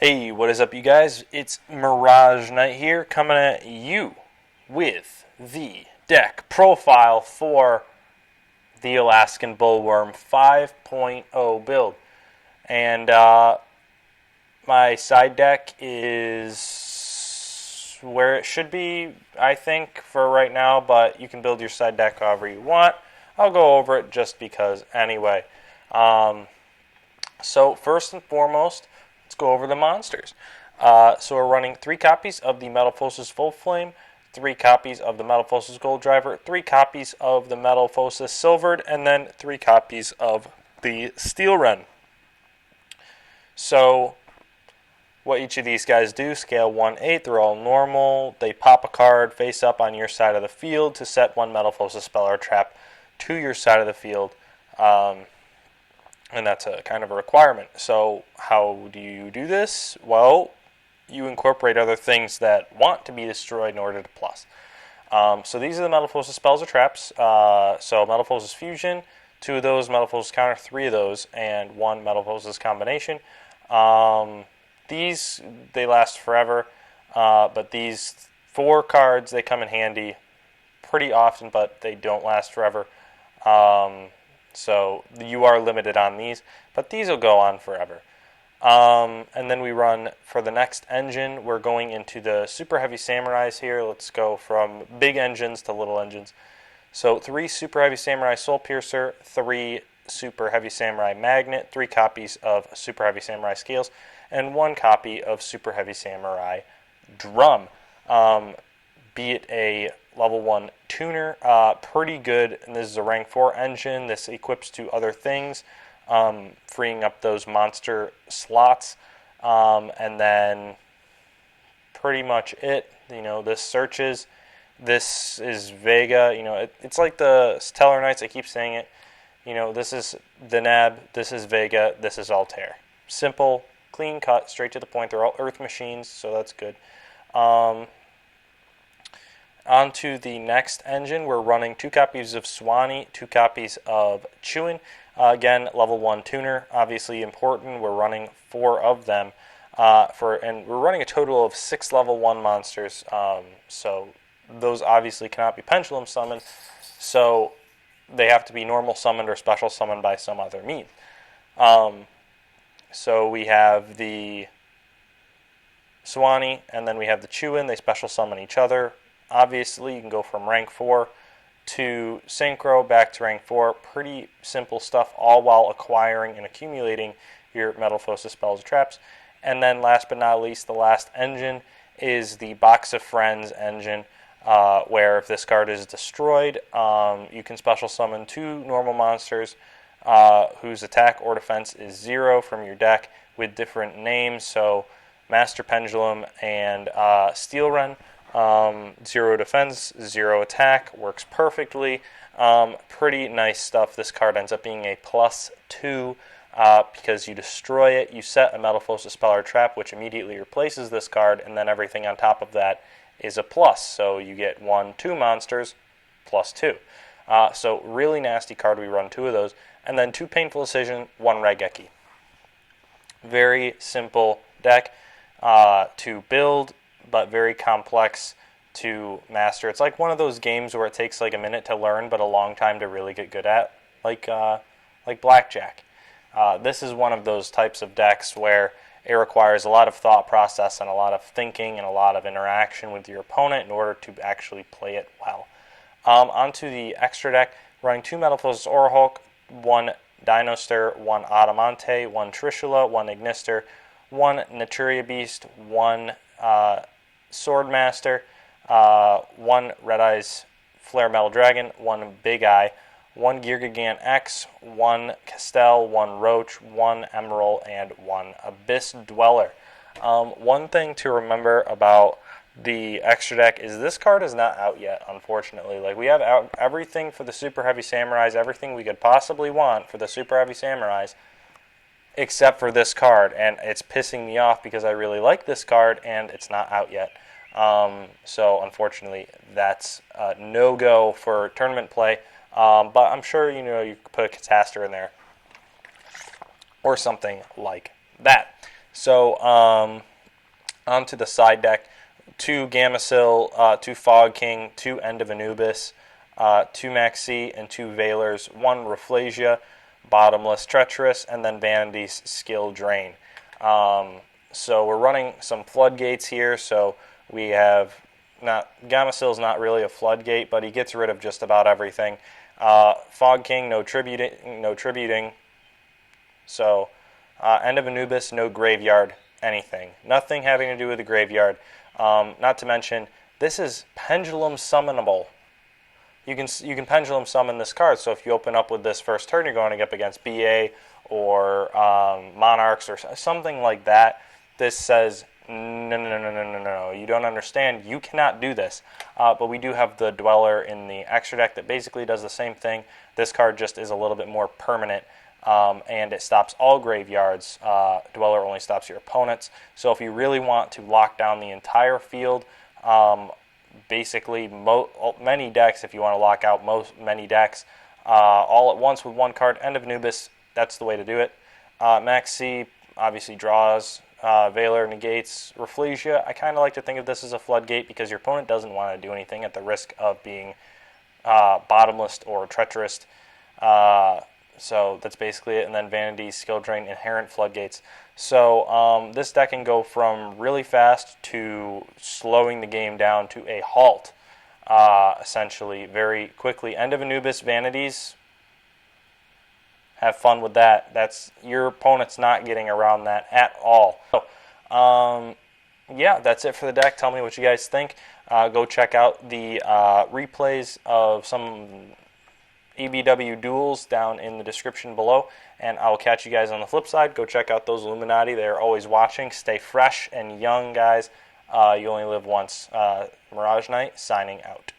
Hey, what is up, you guys? It's Mirage Knight here, coming at you with the deck profile for the Alaskan Bullworm 5.0 build. And my side deck is where it should be, I think, for right now, but you can build your side deck however you want. I'll go over it just because anyway. So first and foremost, let's go over the monsters. So we're running 3 copies of the Metalphosis Full Flame, 3 copies of the Metalphosis Gold Driver, 3 copies of the Metalphosis Silvered, and then 3 copies of the Steel Wren. So what each of these guys do, scale 1/8, they're all normal. They pop a card face up on your side of the field to set 1 Metalphosis spell or trap to your side of the field. And that's a kind of a requirement. So how do you do this? Well, you incorporate other things that want to be destroyed in order to plus. So these are the Metalphosis spells or traps. So Metalphosis Fusion, 2 of those, Metalphosis Counter, 3 of those, and 1 Metalphosis Combination. These, they last forever, but these 4 cards, they come in handy pretty often, but they don't last forever. So you are limited on these, but these will go on forever. And then we run, for the next engine, we're going into the Super Heavy Samurais here. Let's go from big engines to little engines. So 3 Super Heavy Samurai Soul Piercer, 3 Super Heavy Samurai Magnet, 3 copies of Super Heavy Samurai Scales, and 1 copy of Super Heavy Samurai Drum. Be it a level 1 tuner, pretty good, and this is a rank 4 engine. This equips to other things, freeing up those monster slots, and then pretty much it. This searches. This is Vega. It's like the Stellar Knights. I keep saying it. This is the Nab. This is Vega. This is Altair. Simple, clean cut, straight to the point. They're all Earth machines, so that's good. On to the next engine, we're running 2 copies of Swanee, 2 copies of Chewin. Again, level 1 tuner, obviously important. We're running 4 of them, and we're running a total of 6 level 1 monsters. So those obviously cannot be pendulum summoned, so they have to be normal summoned or special summoned by some other means. So we have the Swanee, and then we have the Chewin. They special summon each other. Obviously, you can go from rank 4 to Synchro, back to rank 4. Pretty simple stuff, all while acquiring and accumulating your Metalphosis spells or traps. And then last but not least, the last engine is the Box of Friends engine, where if this card is destroyed, you can special summon 2 normal monsters whose attack or defense is 0 from your deck with different names. So Master Pendulum and Steel Wren. 0 defense, 0 attack, works perfectly. Pretty nice stuff. This card ends up being a +2 because you destroy it, you set a Metalphosis spell or trap, which immediately replaces this card, and then everything on top of that is a plus. So you get 2 monsters, +2. So really nasty card. We run 2 of those. And then 2 Painful Decision, 1 Raigeki. Very simple deck to build, but very complex to master. It's like one of those games where it takes like a minute to learn, but a long time to really get good at, like Blackjack. This is one of those types of decks where it requires a lot of thought process and a lot of thinking and a lot of interaction with your opponent in order to actually play it well. Onto the extra deck, running 2 Metalphosis Orahulk, 1 Dinoster, 1 Adamante, 1 Trishula, 1 Ignister, 1 Naturia Beast, 1 Swordmaster, 1 Red Eyes Flare Metal Dragon, 1 Big Eye, 1 Geargigant X, 1 Castell, 1 Roach, 1 Emerald, and 1 Abyss Dweller. One thing to remember about the extra deck is this card is not out yet, unfortunately. Like, we have everything for the Super Heavy Samurais, everything we could possibly want for the Super Heavy Samurais, except for this card, and it's pissing me off because I really like this card and it's not out yet. So unfortunately, that's a no-go for tournament play. But I'm sure you could put a Catastor in there or something like that. So onto the side deck, 2 Gamecill, 2 Fog King, 2 End of Anubis, 2 Maxi, and 2 Valors, 1 Rafflesia, Bottomless Treacherous, and then Vanity's Skill Drain. So we're running some floodgates here. So we have not Gamacill's not really a floodgate, but he gets rid of just about everything. Fog King, no tributing. So End of Anubis, no graveyard, anything. Nothing having to do with the graveyard. Not to mention, this is pendulum summonable. You can pendulum summon this card. So if you open up with this first turn, you're going up against BA or Monarchs or something like that. This says, no, you don't understand. You cannot do this. But we do have the Dweller in the extra deck that basically does the same thing. This card just is a little bit more permanent, and it stops all graveyards. Dweller only stops your opponents. So if you really want to lock down the entire field, basically many decks, if you want to lock out many decks all at once with one card, End of Anubis, that's the way to do it. Maxi obviously draws. Valor negates Rafflesia. I kind of like to think of this as a floodgate because your opponent doesn't want to do anything at the risk of being bottomless or treacherous. So that's basically it. And then Vanity, Skill Drain, Inherent Floodgates. So this deck can go from really fast to slowing the game down to a halt, essentially, very quickly. End of Anubis, Vanities. Have fun with that. That's your opponent's not getting around that at all. So, yeah, that's it for the deck. Tell me what you guys think. Go check out the replays of some EBW duels down in the description below, and I will catch you guys on the flip side. Go check out those Illuminati. They're always watching. Stay fresh and young, guys. You only live once. Mirage Knight signing out.